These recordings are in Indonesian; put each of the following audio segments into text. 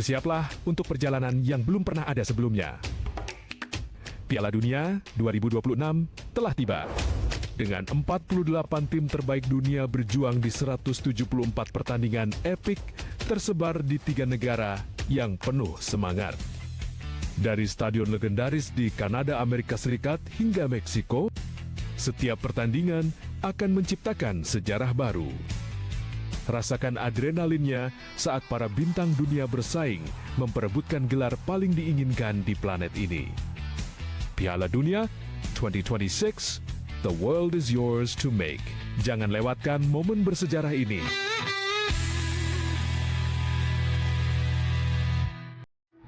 Bersiaplah untuk perjalanan yang belum pernah ada sebelumnya. Piala Dunia 2026 telah tiba. Dengan 48 tim terbaik dunia berjuang di 174 pertandingan epik tersebar di 3 negara yang penuh semangat. Dari stadion legendaris di Kanada, Amerika Serikat hingga Meksiko, setiap pertandingan akan menciptakan sejarah baru. Rasakan adrenalinnya saat para bintang dunia bersaing memperebutkan gelar paling diinginkan di planet ini. Piala Dunia 2026, the world is yours to make. Jangan lewatkan momen bersejarah ini.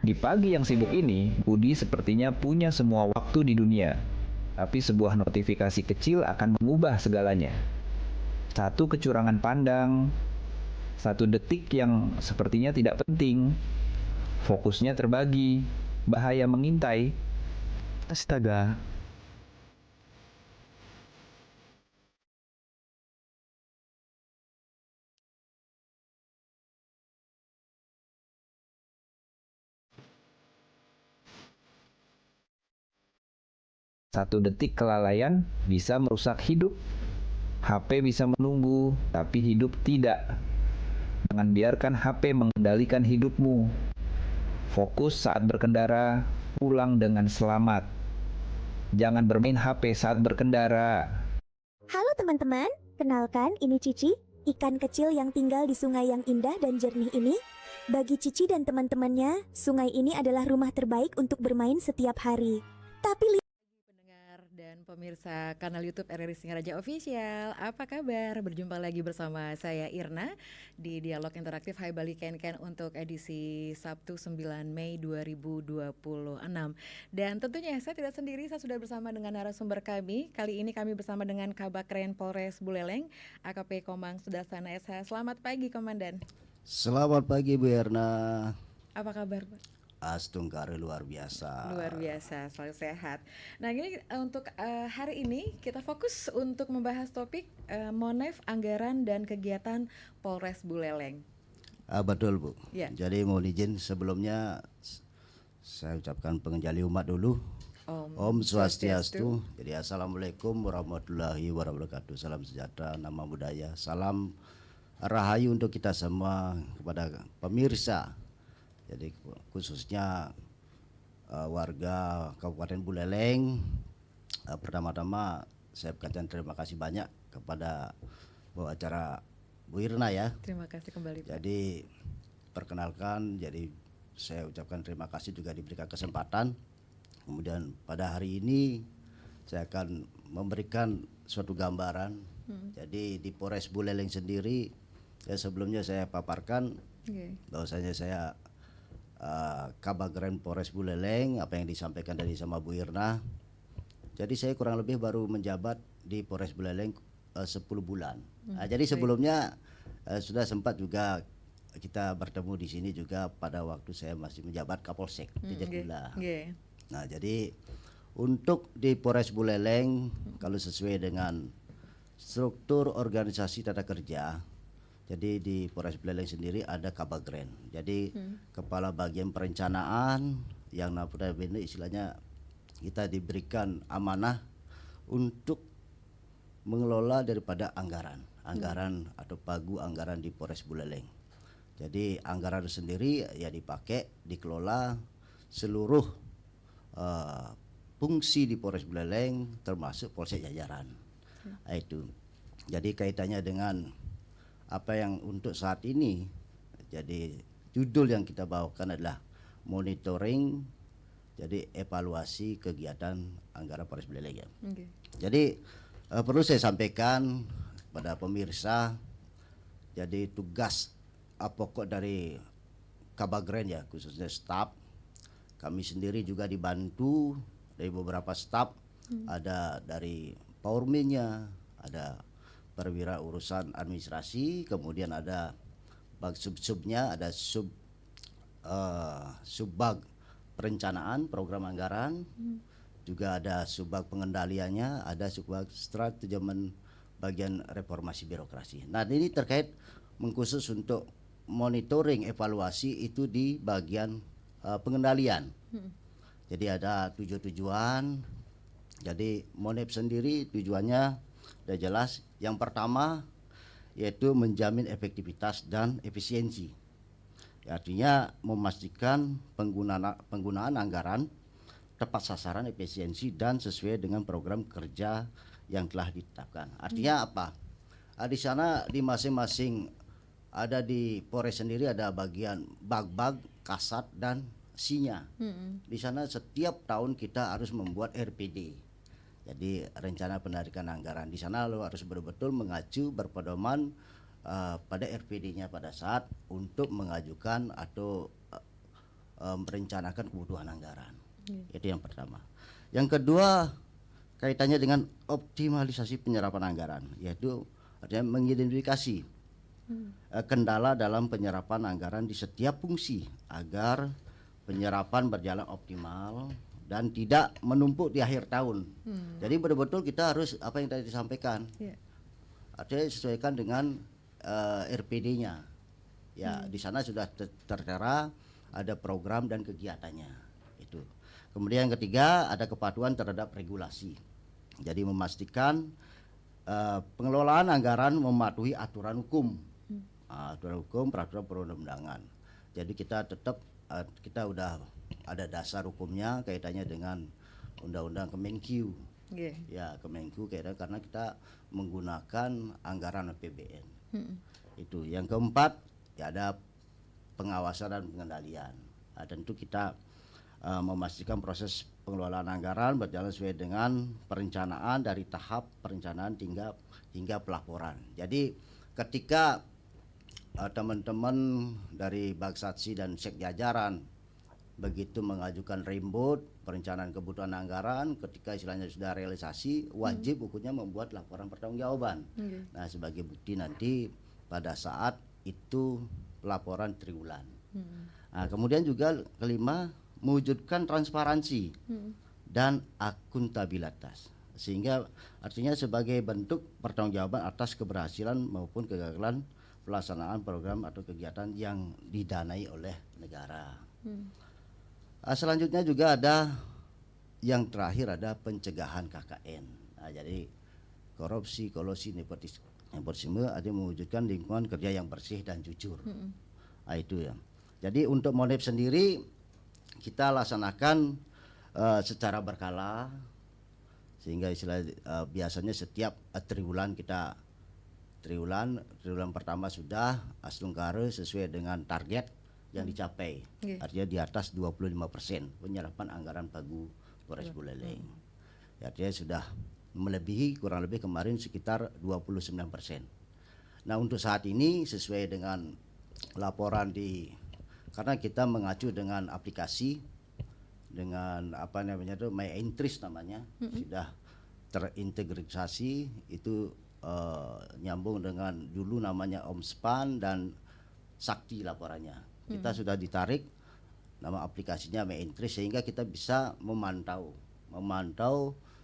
Di pagi yang sibuk ini, Budi sepertinya punya semua waktu di dunia. Tapi sebuah notifikasi kecil akan mengubah segalanya. Satu kecurangan pandang, satu detik yang sepertinya tidak penting. Fokusnya terbagi, bahaya mengintai. Astaga. Satu detik kelalaian bisa merusak hidup. HP bisa menunggu, tapi hidup tidak. Jangan biarkan HP mengendalikan hidupmu. Fokus saat berkendara, pulang dengan selamat. Jangan bermain HP saat berkendara. Halo teman-teman, kenalkan ini Cici, ikan kecil yang tinggal di sungai yang indah dan jernih ini. Bagi Cici dan teman-temannya, sungai ini adalah rumah terbaik untuk bermain setiap hari. Tapi Pendengar dan pemirsa kanal YouTube RRI Singaraja Official, apa kabar? Berjumpa lagi bersama saya Irna di Dialog Interaktif Hai Bali Ken untuk edisi Sabtu 9 Mei 2026. Dan tentunya saya tidak sendiri, saya sudah bersama dengan narasumber kami. Kali ini kami bersama dengan Kabakren Polres Buleleng, AKP Komang Sudarsana SH. Selamat pagi Komandan. Selamat pagi Bu Erna. Apa kabar Pak? Astungkare luar biasa. Luar biasa, selalu sehat. Nah ini untuk hari ini kita fokus untuk membahas topik Monef, anggaran dan kegiatan Polres Buleleng. Betul Bu. Ya. Jadi mohon izin sebelumnya saya ucapkan pengenjali umat dulu. Om Swastiastu. Jadi Assalamualaikum warahmatullahi wabarakatuh. Salam sejahtera, nama budaya, salam rahayu untuk kita semua, kepada pemirsa. Jadi khususnya warga Kabupaten Buleleng. Pertama-tama saya ucapkan terima kasih banyak kepada bawa acara Bu Irna ya. Terima kasih kembali Pak. Jadi perkenalkan, jadi saya ucapkan terima kasih juga diberikan kesempatan. Kemudian pada hari ini saya akan memberikan suatu gambaran. Jadi di Polres Buleleng sendiri, ya sebelumnya saya paparkan bahwasanya saya Kabagren Polres Buleleng, apa yang disampaikan dari sama Bu Irna. Jadi saya kurang lebih baru menjabat di Polres Buleleng 10 bulan. Jadi sebelumnya sudah sempat juga kita bertemu di sini juga pada waktu saya masih menjabat Kapolsek Jejagula. Nah jadi untuk di Polres Buleleng, kalau sesuai dengan struktur organisasi tata kerja, jadi di Polres Buleleng sendiri ada Kabagren. Jadi kepala bagian perencanaan yang notabene istilahnya kita diberikan amanah untuk mengelola daripada anggaran atau pagu anggaran di Polres Buleleng. Jadi anggaran sendiri ya dipakai dikelola seluruh fungsi di Polres Buleleng termasuk Polsek jajaran. Itu. Jadi kaitannya dengan apa yang untuk saat ini, jadi judul yang kita bawakan adalah monitoring, jadi evaluasi kegiatan anggaran Polres Buleleng ya. Jadi perlu saya sampaikan pada pemirsa, jadi tugas pokok dari Kabagren ya, khususnya staf, kami sendiri juga dibantu dari beberapa staf, ada dari Powerman-nya, ada perwira urusan administrasi, kemudian ada bag sub-subnya, ada subbag perencanaan program anggaran, juga ada subbag pengendaliannya, ada subbag strategimen bagian reformasi birokrasi. Nah ini terkait mengkhusus untuk monitoring evaluasi itu di bagian pengendalian. Jadi ada tujuan. Jadi Monep sendiri tujuannya sudah jelas. Yang pertama yaitu menjamin efektivitas dan efisiensi. Artinya memastikan penggunaan anggaran tepat sasaran, efisiensi, dan sesuai dengan program kerja yang telah ditetapkan. Artinya apa? Di sana di masing-masing ada di Polres sendiri ada bagian bag-bag, kasat, dan sinya. Di sana setiap tahun kita harus membuat RPD. Jadi rencana penarikan anggaran. Di sana lo harus betul-betul mengacu berpedoman pada RPD-nya pada saat untuk mengajukan atau merencanakan kebutuhan anggaran. Itu yang pertama. Yang kedua kaitannya dengan optimalisasi penyerapan anggaran, yaitu artinya mengidentifikasi kendala dalam penyerapan anggaran di setiap fungsi agar penyerapan berjalan optimal dan tidak menumpuk di akhir tahun. Jadi betul-betul kita harus apa yang tadi disampaikan. Artinya disesuaikan dengan RPD-nya. Ya, di sana sudah tertera ada program dan kegiatannya. Itu. Kemudian yang ketiga ada kepatuhan terhadap regulasi. Jadi memastikan pengelolaan anggaran mematuhi aturan hukum. Aturan hukum, peraturan perundang-undangan. Jadi kita tetap kita udah ada dasar hukumnya kaitannya dengan undang-undang Kemenkyu. Ya, Kemenkyu karena kita menggunakan anggaran APBN. Itu. Yang keempat ya ada pengawasan dan pengendalian. Tentu kita memastikan proses pengelolaan anggaran berjalan sesuai dengan perencanaan dari tahap perencanaan hingga pelaporan. Jadi ketika teman-teman dari Bagsatsi dan Sekjajaran begitu mengajukan rembut perencanaan kebutuhan anggaran, ketika istilahnya sudah realisasi, wajib hukumnya membuat laporan pertanggungjawaban. Nah, sebagai bukti nanti pada saat itu laporan triwulan. Nah, kemudian juga kelima, mewujudkan transparansi dan akuntabilitas, sehingga artinya sebagai bentuk pertanggungjawaban atas keberhasilan maupun kegagalan pelaksanaan program atau kegiatan yang didanai oleh negara. Selanjutnya juga ada yang terakhir ada pencegahan KKN. Nah, jadi korupsi, kolusi, nepotisme ada mewujudkan lingkungan kerja yang bersih dan jujur. Nah, itu ya. Jadi untuk Monep sendiri kita laksanakan secara berkala, sehingga biasanya setiap triwulan kita triwulan pertama sudah Astungkare sesuai dengan target yang dicapai. Artinya di atas 25% penyerapan anggaran Pagu Polres Buleleng. Artinya sudah melebihi kurang lebih kemarin sekitar 29%. Nah, untuk saat ini sesuai dengan laporan karena kita mengacu dengan aplikasi dengan apa namanya itu My Entries namanya, sudah terintegrasi itu nyambung dengan dulu namanya Omspan dan Sakti laporannya. Kita sudah ditarik nama aplikasinya My Entries sehingga kita bisa memantau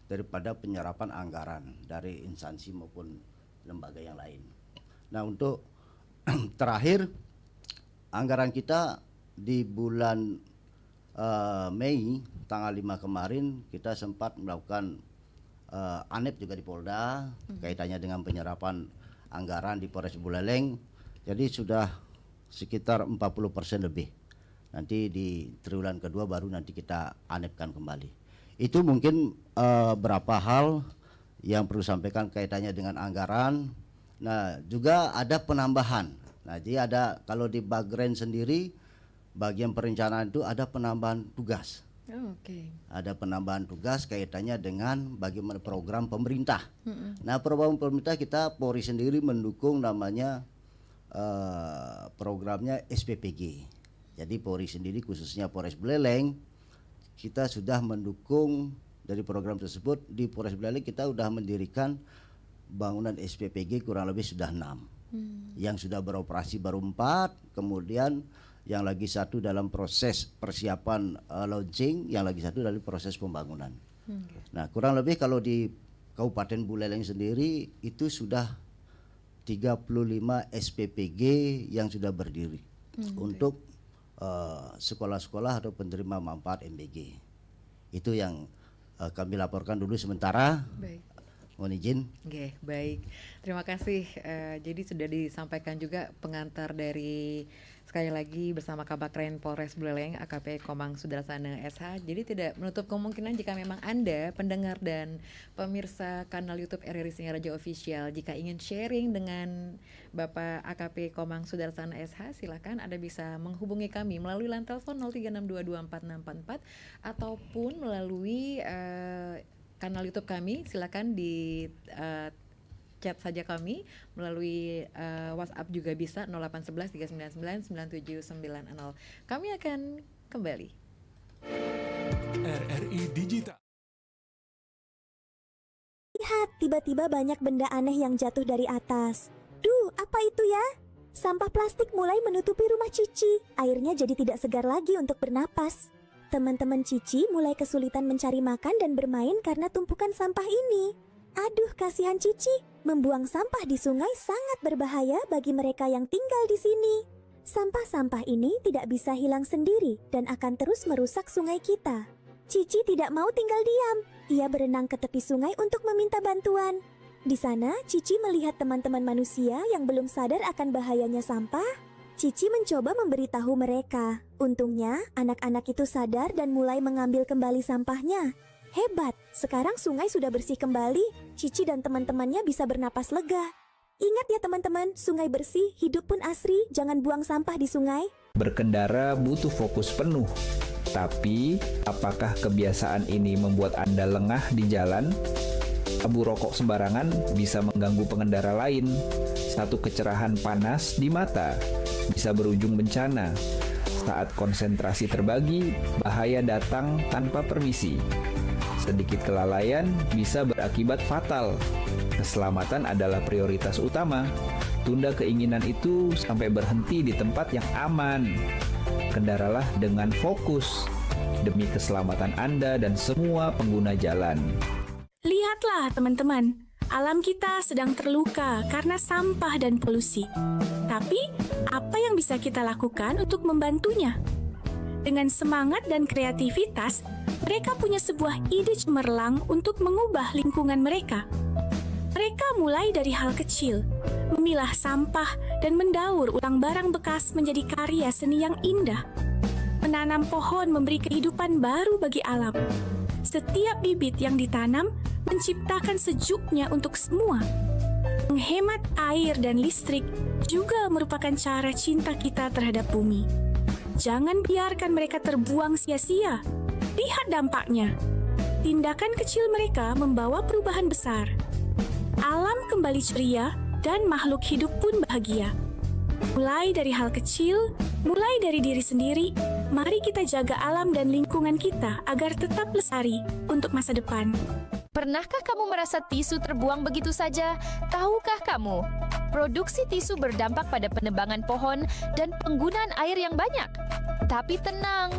daripada penyerapan anggaran dari instansi maupun lembaga yang lain. Nah, untuk terakhir anggaran kita di bulan Mei tanggal 5 kemarin kita sempat melakukan ANEP juga di Polda kaitannya dengan penyerapan anggaran di Polres Buleleng. Jadi sudah sekitar 40% lebih. Nanti di triwulan kedua baru nanti kita anepkan kembali. Itu mungkin berapa hal yang perlu sampaikan kaitannya dengan anggaran. Nah, juga ada penambahan. Nah, jadi ada kalau di Bagren sendiri bagian perencanaan itu ada penambahan tugas. Ada penambahan tugas kaitannya dengan bagaimana program pemerintah. Nah, program pemerintah kita Polri sendiri mendukung namanya programnya SPPG. Jadi Polri sendiri khususnya Polres Buleleng kita sudah mendukung dari program tersebut. Di Polres Buleleng kita sudah mendirikan bangunan SPPG kurang lebih sudah 6. Yang sudah beroperasi baru 4, kemudian yang lagi satu dalam proses persiapan launching, yang lagi satu dalam proses pembangunan. Nah, kurang lebih kalau di Kabupaten Buleleng sendiri itu sudah 35 SPPG yang sudah berdiri untuk sekolah-sekolah atau penerima manfaat MBG. Itu yang kami laporkan dulu sementara. Baik. Mohon izin. Oke, baik. Terima kasih. Jadi sudah disampaikan juga pengantar dari sekali lagi bersama Kabakren Polres Buleleng AKP Komang Sudarsana SH. Jadi tidak menutup kemungkinan jika memang Anda pendengar dan pemirsa kanal YouTube RRI Singaraja Official jika ingin sharing dengan Bapak AKP Komang Sudarsana SH, silakan Anda bisa menghubungi kami melalui line telepon 0362246644 ataupun melalui kanal YouTube kami, silakan di chat saja kami melalui WhatsApp juga bisa 0811 399 9790. Kami akan kembali. RRI Digital. Lihat, tiba-tiba banyak benda aneh yang jatuh dari atas. Duh, apa itu ya? Sampah plastik mulai menutupi rumah Cici. Airnya jadi tidak segar lagi untuk bernapas. Teman-teman Cici mulai kesulitan mencari makan dan bermain karena tumpukan sampah ini. Aduh, kasihan Cici. Membuang sampah di sungai sangat berbahaya bagi mereka yang tinggal di sini. Sampah-sampah ini tidak bisa hilang sendiri dan akan terus merusak sungai kita. Cici tidak mau tinggal diam. Ia berenang ke tepi sungai untuk meminta bantuan. Di sana, Cici melihat teman-teman manusia yang belum sadar akan bahayanya sampah. Cici mencoba memberitahu mereka. Untungnya, anak-anak itu sadar dan mulai mengambil kembali sampahnya. Hebat, sekarang sungai sudah bersih kembali. Cici dan teman-temannya bisa bernapas lega. Ingat ya teman-teman, sungai bersih, hidup pun asri, jangan buang sampah di sungai. Berkendara butuh fokus penuh. Tapi, apakah kebiasaan ini membuat Anda lengah di jalan? Abu rokok sembarangan bisa mengganggu pengendara lain. Satu kecerahan panas di mata bisa berujung bencana. Saat konsentrasi terbagi, bahaya datang tanpa permisi. Sedikit kelalaian bisa berakibat fatal. Keselamatan adalah prioritas utama. Tunda keinginan itu sampai berhenti di tempat yang aman. Kendaralah dengan fokus demi keselamatan Anda dan semua pengguna jalan. Lihatlah teman-teman, alam kita sedang terluka karena sampah dan polusi. Tapi, apa yang bisa kita lakukan untuk membantunya? Dengan semangat dan kreativitas, mereka punya sebuah ide cemerlang untuk mengubah lingkungan mereka. Mereka mulai dari hal kecil, memilah sampah dan mendaur ulang barang bekas menjadi karya seni yang indah. Menanam pohon memberi kehidupan baru bagi alam. Setiap bibit yang ditanam menciptakan sejuknya untuk semua. Menghemat air dan listrik juga merupakan cara cinta kita terhadap bumi. Jangan biarkan mereka terbuang sia-sia. Lihat dampaknya. Tindakan kecil mereka membawa perubahan besar. Alam kembali ceria dan makhluk hidup pun bahagia. Mulai dari hal kecil, mulai dari diri sendiri, mari kita jaga alam dan lingkungan kita agar tetap lestari untuk masa depan. Pernahkah kamu merasa tisu terbuang begitu saja? Tahukah kamu, produksi tisu berdampak pada penebangan pohon dan penggunaan air yang banyak? Tapi tenang,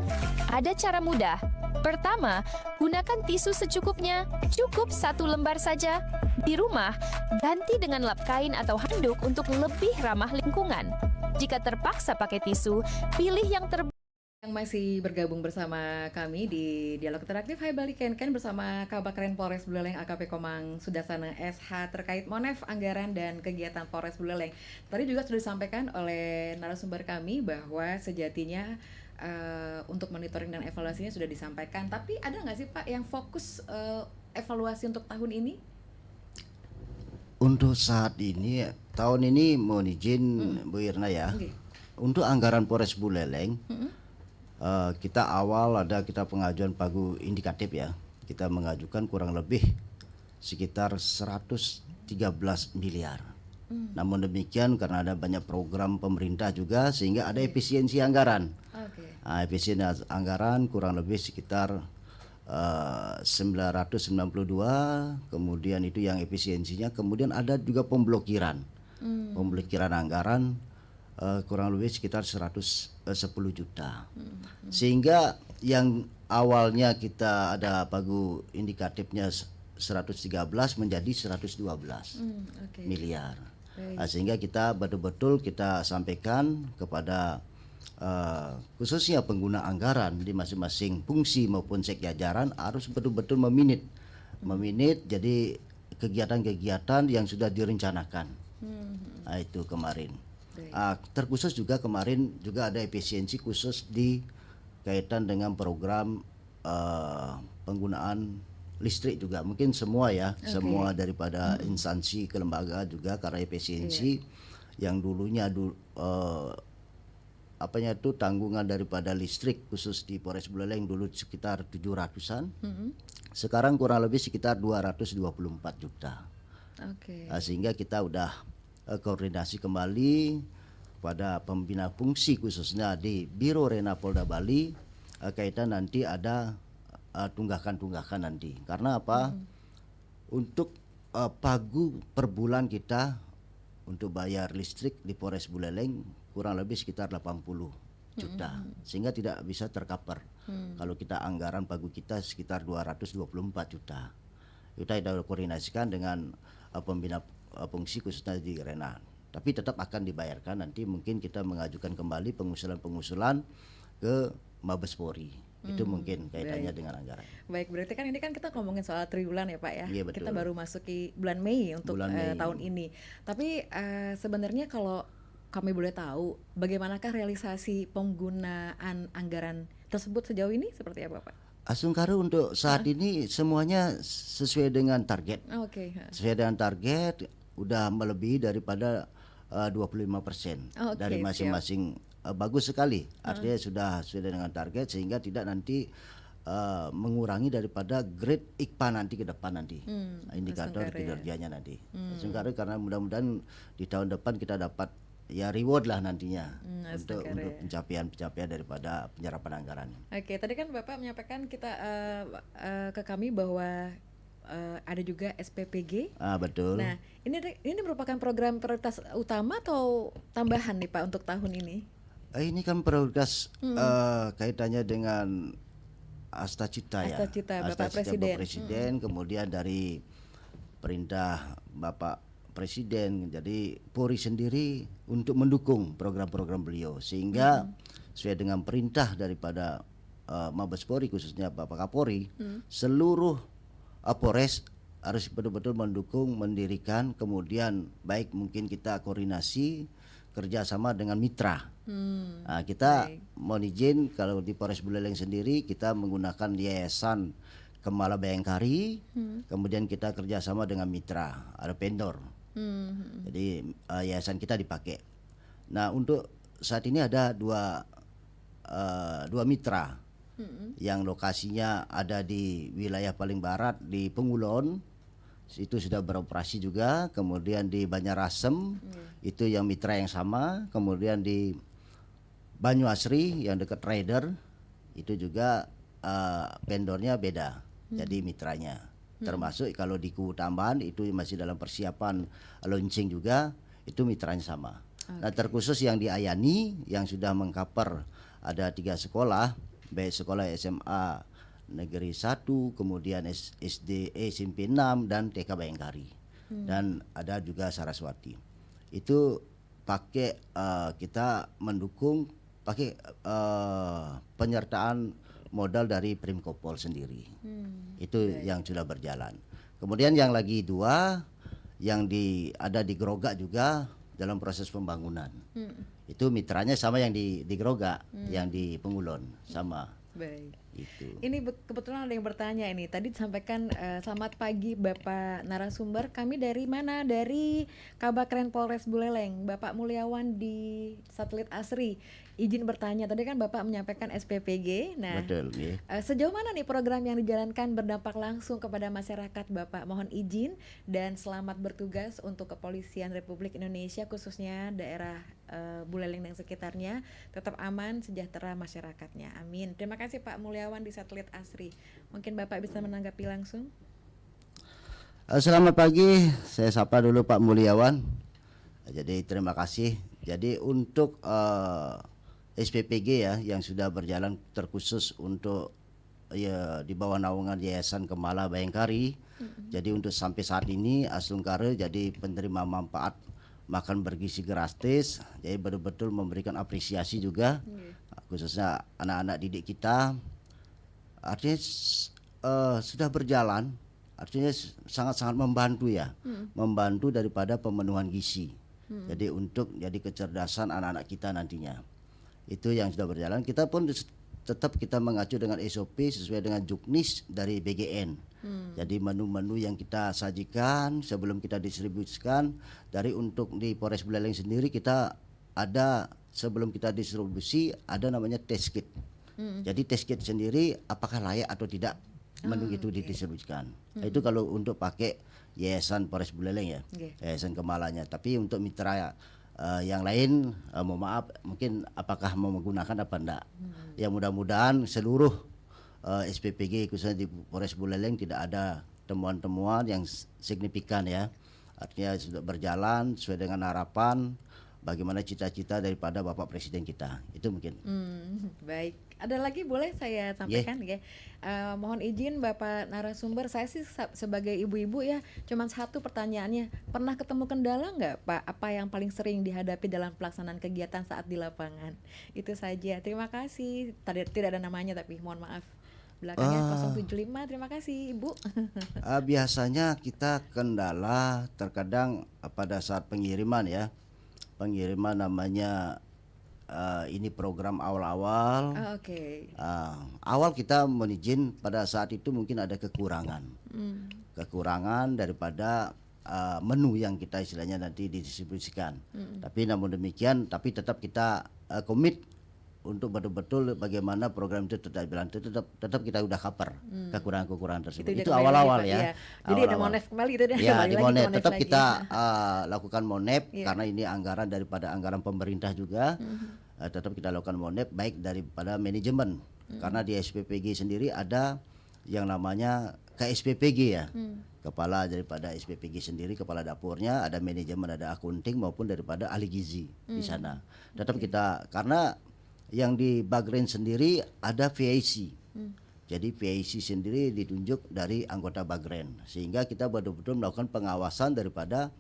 ada cara mudah. Pertama, gunakan tisu secukupnya, cukup 1 lembar saja. Di rumah, ganti dengan lap kain atau handuk untuk lebih ramah lingkungan. Jika terpaksa pakai tisu, pilih yang Yang masih bergabung bersama kami di Dialog Interaktif, Hai Bali Ken bersama Kabakren Polres Buleleng AKP Komang Sudarsana SH terkait Monef anggaran dan kegiatan Polres Buleleng. Tadi juga sudah disampaikan oleh narasumber kami bahwa sejatinya untuk monitoring dan evaluasinya sudah disampaikan. Tapi ada nggak sih Pak yang fokus evaluasi untuk tahun ini? Untuk saat ini, tahun ini mohon izin Bu Irna ya. Okay. Untuk anggaran Polres Buleleng, kita pengajuan pagu indikatif ya. Kita mengajukan kurang lebih sekitar 113 miliar. Namun demikian karena ada banyak program pemerintah juga sehingga ada efisiensi anggaran. Okay. Efisiensi anggaran kurang lebih sekitar 992, kemudian itu yang efisiensinya, kemudian ada juga pemblokiran. Pemblokiran anggaran kurang lebih sekitar 110 juta. Sehingga yang awalnya kita ada pagu indikatifnya 113 menjadi 112 miliar. Sehingga kita betul-betul kita sampaikan kepada khususnya pengguna anggaran di masing-masing fungsi maupun sekjajaran harus betul-betul meminit jadi kegiatan-kegiatan yang sudah direncanakan. Itu kemarin. Terkhusus juga kemarin juga ada efisiensi khusus di kaitan dengan program penggunaan listrik juga, mungkin semua ya, semua daripada instansi kelembagaan juga karena efisiensi yang dulunya tanggungan daripada listrik khusus di Polres Buleleng dulu sekitar 700-an, sekarang kurang lebih sekitar 224 juta. Sehingga kita udah koordinasi kembali pada pembina fungsi khususnya di Biro Rena Polda Bali, kaitan nanti ada tunggakan nanti. Karena apa? Untuk pagu per bulan kita untuk bayar listrik di Polres Buleleng kurang lebih sekitar 80 juta, sehingga tidak bisa tercover. Kalau kita anggaran pagu kita sekitar 224 juta. Kita sudah koordinasikan dengan pembina fungsi khususnya di Rena. Tapi tetap akan dibayarkan, nanti mungkin kita mengajukan kembali pengusulan ke Mabes Polri. Itu mungkin kaitannya dengan anggaran. Baik, berarti kan ini kan kita ngomongin soal triwulan ya Pak ya. Iya, betul. Kita baru masuk bulan Mei untuk tahun ini. Tapi sebenarnya kalau kami boleh tahu, bagaimanakah realisasi penggunaan anggaran tersebut sejauh ini seperti apa Pak? Asungkaru untuk saat ini semuanya sesuai dengan target. Sesuai dengan target, udah melebihi daripada 25% dari masing-masing. Bagus sekali, artinya sudah sesuai dengan target sehingga tidak nanti mengurangi daripada grade IKPA nanti ke depan nanti, indikator kinerjanya nanti. Asungkaru karena mudah-mudahan di tahun depan kita dapat ya reward lah nantinya untuk pencapaian daripada penyerapan anggaran. Tadi kan Bapak menyampaikan kita ke kami bahwa ada juga SPPG. Betul. Nah, ini merupakan program prioritas utama atau tambahan nih Pak untuk tahun ini? Ini kan prioritas kaitannya dengan Asta Cita ya. Bapak Presiden, kemudian dari perintah Bapak Presiden. Jadi Polri sendiri untuk mendukung program-program beliau sehingga sesuai dengan perintah daripada Mabes Polri khususnya Bapak Kapolri, seluruh Polres harus betul-betul mendukung, mendirikan, kemudian baik mungkin kita koordinasi kerjasama dengan mitra. Kita mohon izin kalau di Polres Buleleng sendiri kita menggunakan Yayasan Kemala Bayangkari, kemudian kita kerjasama dengan mitra, ada vendor. Jadi yayasan kita dipakai. Nah untuk saat ini ada dua mitra yang lokasinya ada di wilayah paling barat di Pengulon. Itu sudah beroperasi juga, kemudian di Banyarasem itu yang mitra yang sama, kemudian di Banyuasri yang dekat Raider itu juga vendornya beda, jadi mitranya. Termasuk kalau di Kubu Tambahan itu masih dalam persiapan launching juga, itu mitranya sama. Nah terkhusus yang di Ayani yang sudah mengcover ada 3 sekolah, baik sekolah SMA Negeri 1, kemudian SD SMP 6 dan TK Bayangkari. Dan ada juga Saraswati. Itu pakai kita mendukung pakai penyertaan modal dari Primkopol sendiri. Itu yang sudah berjalan. Kemudian yang lagi 2 yang ada di Grogak juga dalam proses pembangunan. Itu mitranya sama yang di Grogak, yang di Pengulon sama. Baik. Itu. Ini kebetulan ada yang bertanya ini. Tadi disampaikan selamat pagi Bapak narasumber. Kami dari mana? Dari Kabakren Polres Buleleng. Bapak Mulyawan di Satelit Asri. Izin bertanya. Tadi kan Bapak menyampaikan SPPG. Nah, betul. Sejauh mana nih program yang dijalankan berdampak langsung kepada masyarakat Bapak? Mohon izin dan selamat bertugas untuk Kepolisian Republik Indonesia khususnya daerah Buleleng dan sekitarnya tetap aman, sejahtera masyarakatnya. Amin. Terima kasih Pak Mulyawan di Satelit Asri. Mungkin Bapak bisa menanggapi langsung. Selamat pagi, saya sapa dulu Pak Mulyawan. Jadi terima kasih. Jadi untuk SPPG ya yang sudah berjalan terkhusus untuk ya di bawah naungan Yayasan Kemala Bayangkari. Jadi untuk sampai saat ini Asungkare jadi penerima manfaat makan bergizi gratis, jadi betul-betul memberikan apresiasi juga, khususnya anak-anak didik kita. Artinya sudah berjalan, artinya sangat-sangat membantu ya, membantu daripada pemenuhan gizi. Jadi untuk jadi kecerdasan anak-anak kita nantinya, itu yang sudah berjalan. Kita pun tetap kita mengacu dengan SOP sesuai dengan juknis dari BGN. Jadi menu-menu yang kita sajikan sebelum kita distribusikan, dari untuk di Polres Buleleng sendiri kita ada, sebelum kita distribusi ada namanya test kit. Jadi test kit sendiri apakah layak atau tidak menu itu didistribusikan. Itu kalau untuk pakai Yayasan Polres Buleleng ya, Yayasan Kemalanya. Tapi untuk mitra yang lain, mohon maaf, mungkin apakah mau menggunakan apa enggak. Ya mudah-mudahan seluruh SPPG khususnya di Polres Buleleng tidak ada temuan-temuan yang signifikan ya. Artinya sudah berjalan sesuai dengan harapan bagaimana cita-cita daripada Bapak Presiden kita. Itu mungkin. Baik, ada lagi boleh saya sampaikan ya. Mohon izin Bapak narasumber, saya sih sebagai ibu-ibu ya, cuman satu pertanyaannya, pernah ketemu kendala nggak Pak? Apa yang paling sering dihadapi dalam pelaksanaan kegiatan saat di lapangan? Itu saja. Terima kasih. Tidak ada namanya tapi mohon maaf. Belakangnya 075. Terima kasih Ibu. Biasanya kita kendala terkadang pada saat pengiriman ya. Pengiriman namanya ini program awal-awal. Awal kita menizin pada saat itu mungkin ada kekurangan daripada menu yang kita istilahnya nanti didistribusikan. Tapi namun demikian, tapi tetap kita komit untuk betul-betul bagaimana program itu tetap jalan, tetap kita udah cover kekurangan-kekurangan tersebut. Itu awal-awal ya. Jadi ada monef kembali itu ya, di monef tetap lagi. Kita lakukan monef karena ini anggaran daripada anggaran pemerintah juga. Tetap kita lakukan monef baik daripada manajemen. Karena di SPPG sendiri ada yang namanya KSPPG ya. Kepala daripada SPPG sendiri, kepala dapurnya, ada manajemen, ada akunting maupun daripada ahli gizi di sana. Tetap kita, karena yang di Bagren sendiri ada VIC. Jadi VIC sendiri ditunjuk dari anggota Bagren, sehingga kita betul-betul melakukan pengawasan daripada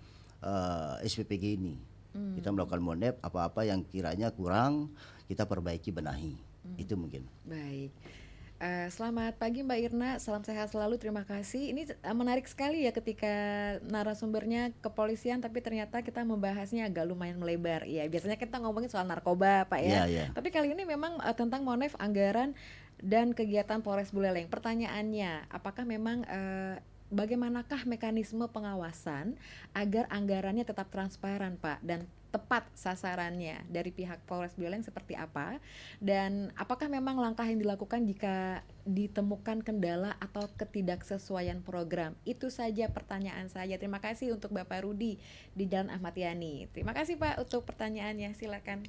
SPPG ini. Kita melakukan monep, apa-apa yang kiranya kurang kita perbaiki, benahi. Itu mungkin. Baik. Selamat pagi Mbak Irna, salam sehat selalu, terima kasih. Ini menarik sekali ya ketika narasumbernya kepolisian, tapi ternyata kita membahasnya agak lumayan melebar. Ya, biasanya kita ngomongin soal narkoba Pak ya. Tapi kali ini memang tentang monef, anggaran, dan kegiatan Polres Buleleng. Pertanyaannya, apakah memang bagaimanakah mekanisme pengawasan agar anggarannya tetap transparan Pak, dan tepat sasarannya dari pihak Polres Buleleng seperti apa, dan apakah memang langkah yang dilakukan jika ditemukan kendala atau ketidaksesuaian program? Itu saja pertanyaan saya. Terima kasih untuk Bapak Rudi di Jalan Ahmad Yani. Terima kasih Pak untuk pertanyaannya, silakan.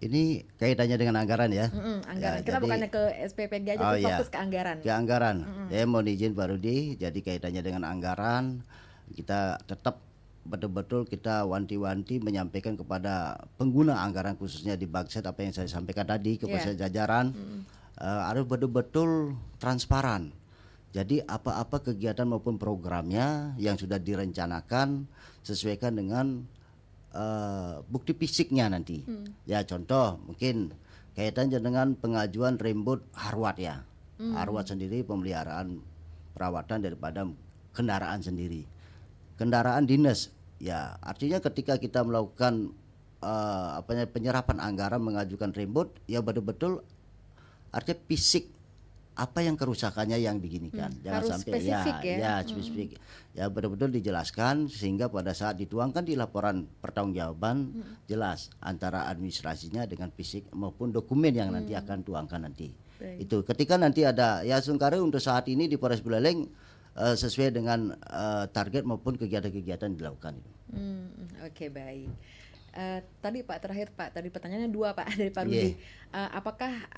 Ini kaitannya dengan anggaran ya. Anggaran. Kita jadi, bukannya ke SPPG aja, fokus ke anggaran. Ke anggaran. Saya mau izin Pak Rudi, jadi kaitannya dengan anggaran, kita tetap betul-betul kita wanti-wanti menyampaikan kepada pengguna anggaran khususnya di Bagset apa yang saya sampaikan tadi kepada jajaran, harus betul-betul transparan. Jadi apa-apa kegiatan maupun programnya yang sudah direncanakan sesuaikan dengan bukti fisiknya nanti. Ya contoh mungkin kaitannya dengan pengajuan rembut harwat ya. Harwat sendiri pemeliharaan perawatan daripada kendaraan sendiri. Kendaraan dinas ya, artinya ketika kita melakukan penyerapan anggaran mengajukan rembut ya betul-betul artinya fisik apa yang kerusakannya yang diginikan. Jangan harus sampai spesifik spesifik. Ya betul-betul dijelaskan sehingga pada saat dituangkan di laporan pertanggungjawaban jelas antara administrasinya dengan fisik maupun dokumen yang nanti akan tuangkan nanti. Itu ketika nanti ada ya sungkara untuk saat ini di Polres Buleleng sesuai dengan target maupun kegiatan-kegiatan dilakukan itu. Oke, baik. Tadi Pak terakhir Pak, tadi pertanyaannya 2 Pak dari Pak Rudi. Apakah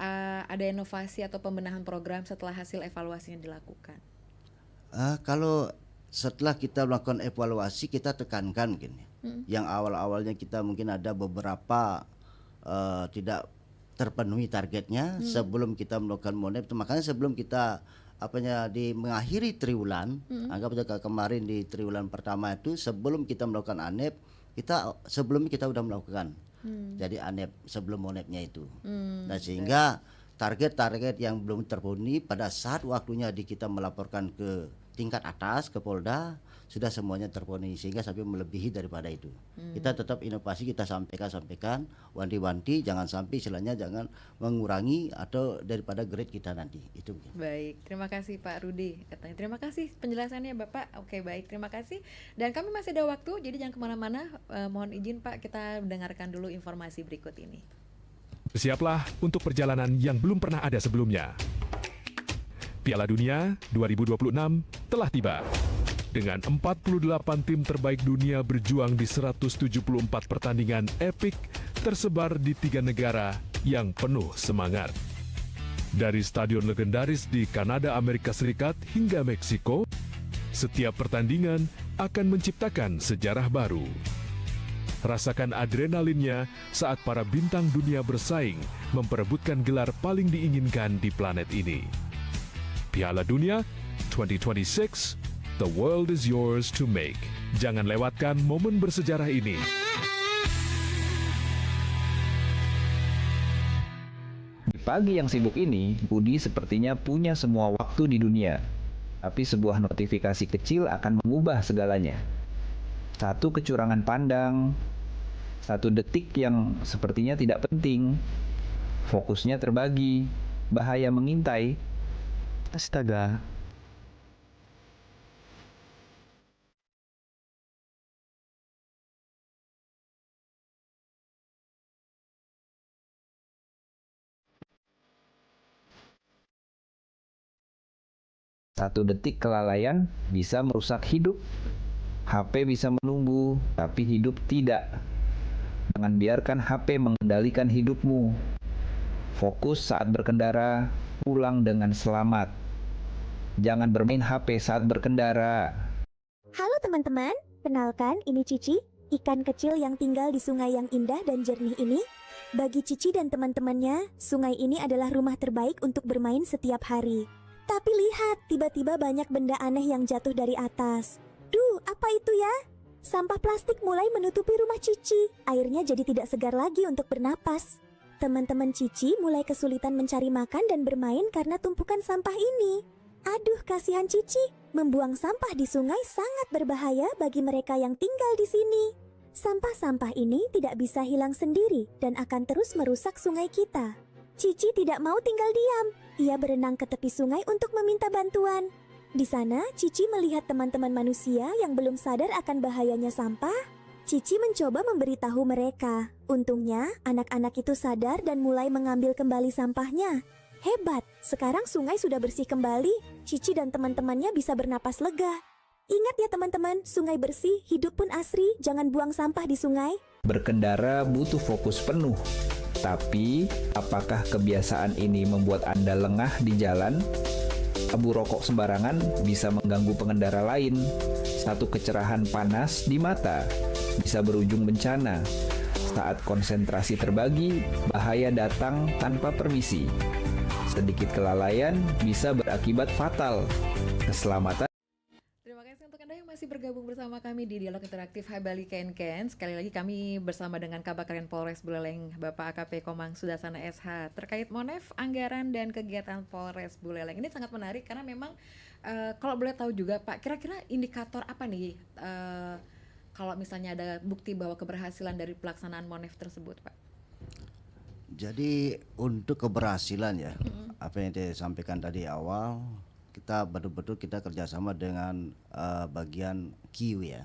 ada inovasi atau pembenahan program setelah hasil evaluasinya dilakukan? Kalau setelah kita melakukan evaluasi kita tekankan mungkin yang awal-awalnya kita mungkin ada beberapa tidak terpenuhi targetnya sebelum kita melakukan monep, makanya sebelum kita di mengakhiri triwulan, anggap saja kemarin di triwulan pertama itu sebelum kita melakukan ANEP, sebelumnya kita udah melakukan. Jadi ANEP sebelum monepnya itu. Nah, sehingga target-target yang belum terpenuhi pada saat waktunya kita melaporkan ke tingkat atas ke Polda sudah semuanya terpenuhi, sehingga sampai melebihi daripada itu. Kita tetap inovasi, kita sampaikan, wanti-wanti, jangan sampai istilahnya jangan mengurangi atau daripada grade kita nanti. Itu. Baik, terima kasih Pak Rudi. Katanya terima kasih penjelasannya Bapak. Oke, baik, terima kasih. Dan kami masih ada waktu, jadi jangan kemana-mana. Mohon izin Pak, kita dengarkan dulu informasi berikut ini. Bersiaplah untuk perjalanan yang belum pernah ada sebelumnya. Piala Dunia 2026 telah tiba. Dengan 48 tim terbaik dunia berjuang di 174 pertandingan epik tersebar di 3 negara yang penuh semangat. Dari stadion legendaris di Kanada, Amerika Serikat hingga Meksiko, setiap pertandingan akan menciptakan sejarah baru. Rasakan adrenalinnya saat para bintang dunia bersaing memperebutkan gelar paling diinginkan di planet ini. Piala Dunia 2026, the world is yours to make. Jangan lewatkan momen bersejarah ini. Di pagi yang sibuk ini, Budi sepertinya punya semua waktu di dunia. Tapi sebuah notifikasi kecil akan mengubah segalanya. Satu kecurangan pandang, satu detik yang sepertinya tidak penting, fokusnya terbagi, bahaya mengintai. Astaga. Satu detik kelalaian bisa merusak hidup. HP bisa menunggu, tapi hidup tidak. Jangan biarkan HP mengendalikan hidupmu. Fokus saat berkendara, pulang dengan selamat. Jangan bermain HP saat berkendara. Halo teman-teman, kenalkan ini Cici, ikan kecil yang tinggal di sungai yang indah dan jernih ini. Bagi Cici dan teman-temannya, sungai ini adalah rumah terbaik untuk bermain setiap hari. Tapi lihat, tiba-tiba banyak benda aneh yang jatuh dari atas. Duh, apa itu ya? Sampah plastik mulai menutupi rumah Cici. Airnya jadi tidak segar lagi untuk bernapas. Teman-teman Cici mulai kesulitan mencari makan dan bermain karena tumpukan sampah ini. Aduh, kasihan Cici. Membuang sampah di sungai sangat berbahaya bagi mereka yang tinggal di sini. Sampah-sampah ini tidak bisa hilang sendiri dan akan terus merusak sungai kita. Cici tidak mau tinggal diam. Ia berenang ke tepi sungai untuk meminta bantuan. Di sana, Cici melihat teman-teman manusia yang belum sadar akan bahayanya sampah. Cici mencoba memberitahu mereka. Untungnya, anak-anak itu sadar dan mulai mengambil kembali sampahnya. Hebat, sekarang sungai sudah bersih kembali. Cici dan teman-temannya bisa bernapas lega. Ingat ya teman-teman, sungai bersih, hidup pun asri, jangan buang sampah di sungai. Berkendara butuh fokus penuh. Tapi, apakah kebiasaan ini membuat Anda lengah di jalan? Abu rokok sembarangan bisa mengganggu pengendara lain. Satu kecerahan panas di mata bisa berujung bencana. Saat konsentrasi terbagi, bahaya datang tanpa permisi. Sedikit kelalaian bisa berakibat fatal. Keselamatan. Terima kasih untuk Anda yang masih bergabung bersama kami di Dialog Interaktif Hai Bali Ken. Sekali lagi kami bersama dengan Kabakaren Polres Buleleng, Bapak AKP Komang Sudasana SH, terkait Monef, anggaran dan kegiatan Polres Buleleng. Ini sangat menarik karena memang kalau boleh tahu juga Pak, kira-kira indikator apa nih kalau misalnya ada bukti bahwa keberhasilan dari pelaksanaan Monef tersebut, Pak? Jadi untuk keberhasilan ya, apa yang disampaikan tadi awal, kita betul-betul kita kerjasama dengan bagian Q ya,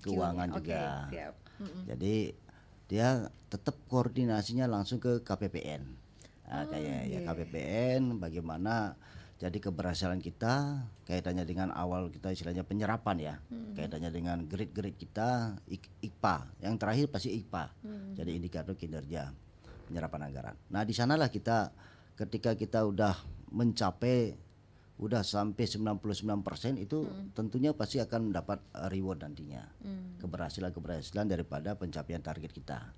keuangan juga. Siap. Jadi dia tetap koordinasinya langsung ke KPPN. Kayak KPPN bagaimana jadi keberhasilan kita kaitannya dengan awal kita istilahnya penyerapan ya, kaitannya dengan grade-grade kita IPA, yang terakhir pasti IPA. Jadi indikator kinerja penyerapan anggaran. Nah di sanalah kita ketika kita udah mencapai udah sampai 99% itu tentunya pasti akan mendapat reward nantinya. Keberhasilan daripada pencapaian target kita.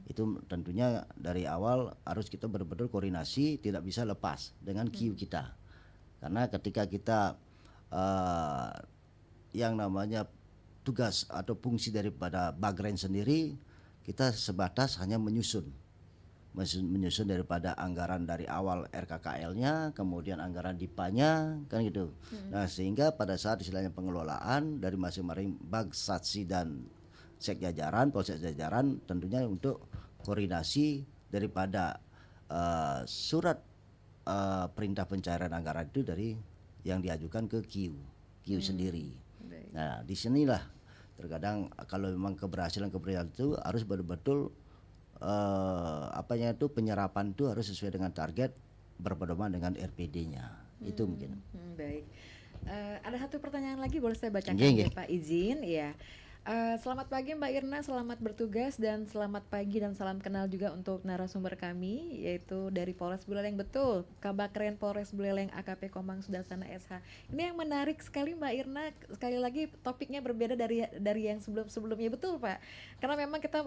Itu tentunya dari awal harus kita benar-benar koordinasi, tidak bisa lepas dengan Q kita. Karena ketika kita yang namanya tugas atau fungsi daripada Bagren sendiri, kita sebatas hanya menyusun daripada anggaran dari awal RKKL-nya, kemudian anggaran DIPA-nya, kan gitu. Nah, sehingga pada saat istilahnya pengelolaan dari masing-masing bag, satsi dan sekjajaran, polsek jajaran tentunya untuk koordinasi daripada surat perintah pencairan anggaran itu dari yang diajukan ke QIU sendiri. Baik. Nah, disinilah terkadang kalau memang keberhasilan itu harus betul-betul penyerapan itu harus sesuai dengan target, berpedoman dengan RPD-nya. Itu mungkin. Baik. Ada satu pertanyaan lagi, boleh saya bacakan Nggih, ya nggih. Pak, izin ya. Selamat pagi Mbak Irna, selamat bertugas dan selamat pagi dan salam kenal juga untuk narasumber kami, yaitu dari Polres Buleleng. Betul, Kabakren Polres Buleleng AKP Komang Sudarsana SH. Ini yang menarik sekali Mbak Irna, sekali lagi topiknya berbeda dari yang sebelum-sebelumnya. Betul Pak, karena memang kita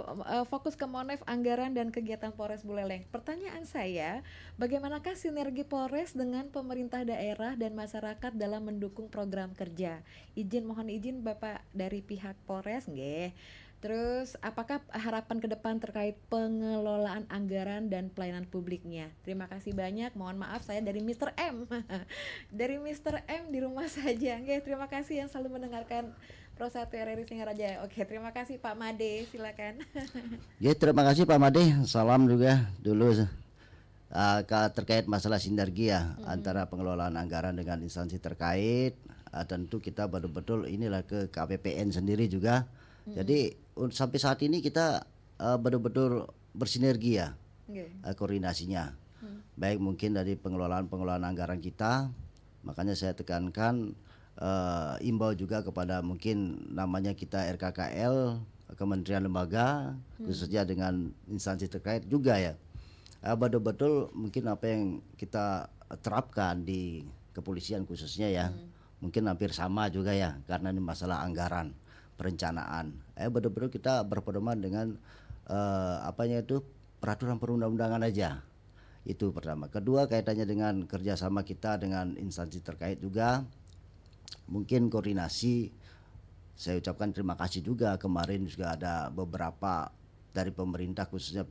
fokus ke Monef, anggaran dan kegiatan Polres Buleleng. Pertanyaan saya, bagaimanakah sinergi Polres dengan pemerintah daerah dan masyarakat dalam mendukung program kerja? Mohon izin Bapak dari pihak Polres nggih. Terus apakah harapan ke depan terkait pengelolaan anggaran dan pelayanan publiknya? Terima kasih banyak. Mohon maaf saya dari Mr. M. Dari Mr. M di rumah saja. Nggih, terima kasih yang selalu mendengarkan Pro 1 RRI Singaraja. Oke, terima kasih Pak Made, silakan. Ya, terima kasih Pak Made. Salam juga dulu terkait masalah sinergi ya antara pengelolaan anggaran dengan instansi terkait. Tentu kita betul-betul inilah ke KPPN sendiri juga. Jadi sampai saat ini kita betul-betul bersinergi ya, koordinasinya. Baik mungkin dari pengelolaan anggaran kita. Makanya saya tekankan imbau juga kepada mungkin namanya kita RKKL, kementerian lembaga, khususnya dengan instansi terkait juga ya. Betul-betul mungkin apa yang kita terapkan di kepolisian khususnya ya. Mungkin hampir sama juga ya, karena ini masalah anggaran, perencanaan. Betul-betul kita berpedoman dengan peraturan perundang-undangan aja. Itu pertama. Kedua, kaitannya dengan kerjasama kita dengan instansi terkait juga. Mungkin koordinasi, saya ucapkan terima kasih juga. Kemarin juga ada beberapa dari pemerintah khususnya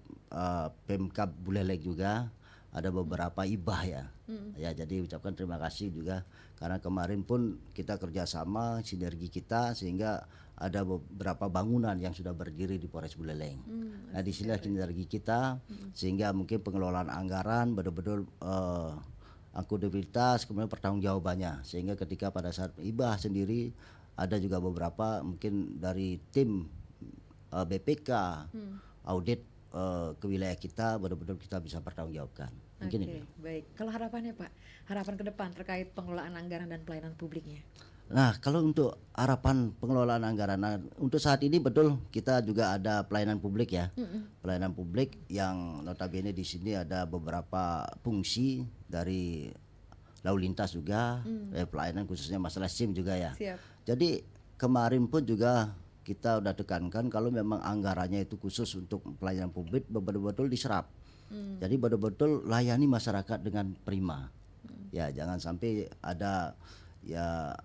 Pemkab Buleleng juga. Ada beberapa ibah ya. Ya, jadi ucapkan terima kasih juga karena kemarin pun kita kerjasama sinergi kita sehingga ada beberapa bangunan yang sudah berdiri di Polres Buleleng. Nah, di sini sinergi kita sehingga mungkin pengelolaan anggaran betul-betul akuntabilitas kemudian pertanggungjawabannya sehingga ketika pada saat ibah sendiri ada juga beberapa mungkin dari tim BPK audit ke wilayah kita betul-betul kita bisa pertanggungjawabkan. Mungkin itu. Baik. Kalau harapannya Pak, harapan ke depan terkait pengelolaan anggaran dan pelayanan publiknya. Nah, kalau untuk harapan pengelolaan anggaran, untuk saat ini betul kita juga ada pelayanan publik ya, pelayanan publik yang notabene di sini ada beberapa fungsi dari lalu lintas juga, pelayanan khususnya masalah SIM juga ya. Siap. Jadi kemarin pun juga kita udah tekankan kalau memang anggarannya itu khusus untuk pelayanan publik betul-betul diserap. Jadi betul-betul layani masyarakat dengan prima. Ya, jangan sampai ada ya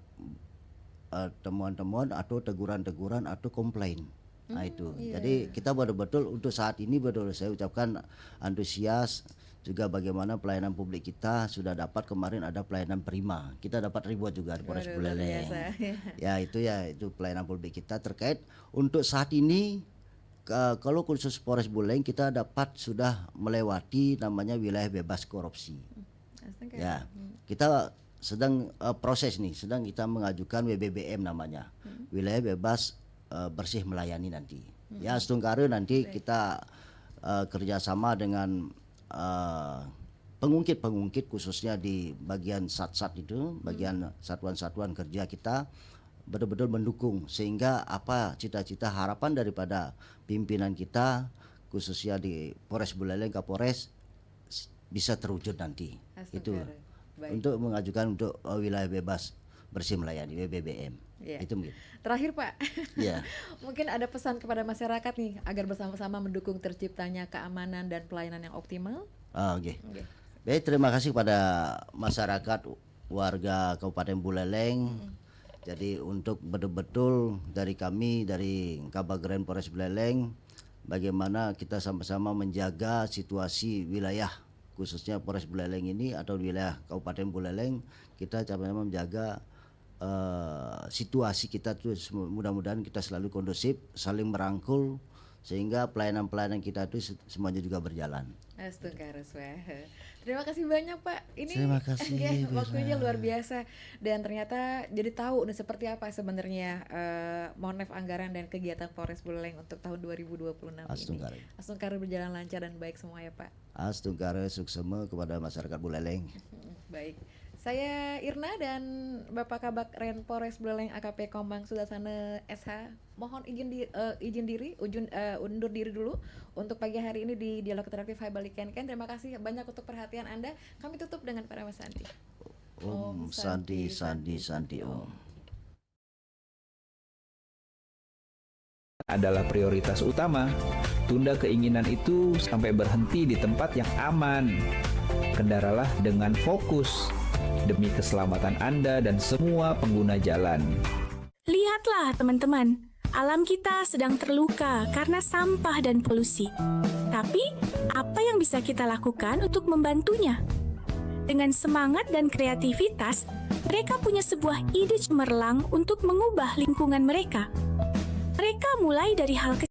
temuan-temuan atau teguran-teguran atau komplain. Nah itu. Jadi kita betul-betul untuk saat ini betul saya ucapkan antusias juga bagaimana pelayanan publik kita sudah dapat kemarin ada pelayanan prima. Kita dapat reward juga di Polres Buleleng. Ya itu pelayanan publik kita terkait untuk saat ini kalau khusus Polres Buleleng kita dapat sudah melewati namanya wilayah bebas korupsi. Ya, kita sedang proses nih, sedang kita mengajukan WBBM namanya, wilayah bebas bersih melayani nanti. Ya, setungkare nanti kita kerjasama dengan pengungkit khususnya di bagian sat-sat itu, bagian satuan-satuan kerja kita betul-betul mendukung sehingga apa cita-cita harapan daripada pimpinan kita khususnya di Polres Buleleng Kapolres bisa terwujud nanti. Itu untuk mengajukan untuk wilayah bebas bersih melayani WBBM. Itu mungkin. Terakhir Pak, mungkin ada pesan kepada masyarakat nih agar bersama-sama mendukung terciptanya keamanan dan pelayanan yang optimal. Oke. Baik, terima kasih kepada masyarakat warga Kabupaten Buleleng. Jadi untuk betul-betul dari kami dari Kabagren Polres Buleleng, bagaimana kita sama-sama menjaga situasi wilayah khususnya Polres Buleleng ini atau wilayah Kabupaten Buleleng, kita sama-sama menjaga situasi kita tuh mudah-mudahan kita selalu kondusif, saling merangkul sehingga pelayanan-pelayanan kita itu semuanya juga berjalan. Terima kasih banyak Pak. Ini Terima kasih, ya, Vera. waktunya luar biasa dan ternyata jadi tahu nih seperti apa sebenarnya monef anggaran dan kegiatan Polres Buleleng untuk tahun 2026 Astungkare. ini. Astungkare berjalan lancar dan baik semua ya Pak. Astungkare suksema kepada masyarakat Buleleng. Baik. Saya Irna dan Bapak Kabagren Polres Buleleng AKP Kombang Sudarsana SH. Mohon undur diri dulu untuk pagi hari ini di Dialog Interaktif Hai Bali Ken-Ken. Terima kasih banyak untuk perhatian Anda. Kami tutup dengan para Mas Santi. Om Santi Santi Santi Om. Adalah prioritas utama. Tunda keinginan itu sampai berhenti di tempat yang aman. Kendaralah dengan fokus demi keselamatan Anda dan semua pengguna jalan. Lihatlah teman-teman, alam kita sedang terluka karena sampah dan polusi. Tapi, apa yang bisa kita lakukan untuk membantunya? Dengan semangat dan kreativitas, mereka punya sebuah ide cemerlang untuk mengubah lingkungan mereka. Mereka mulai dari hal kecil.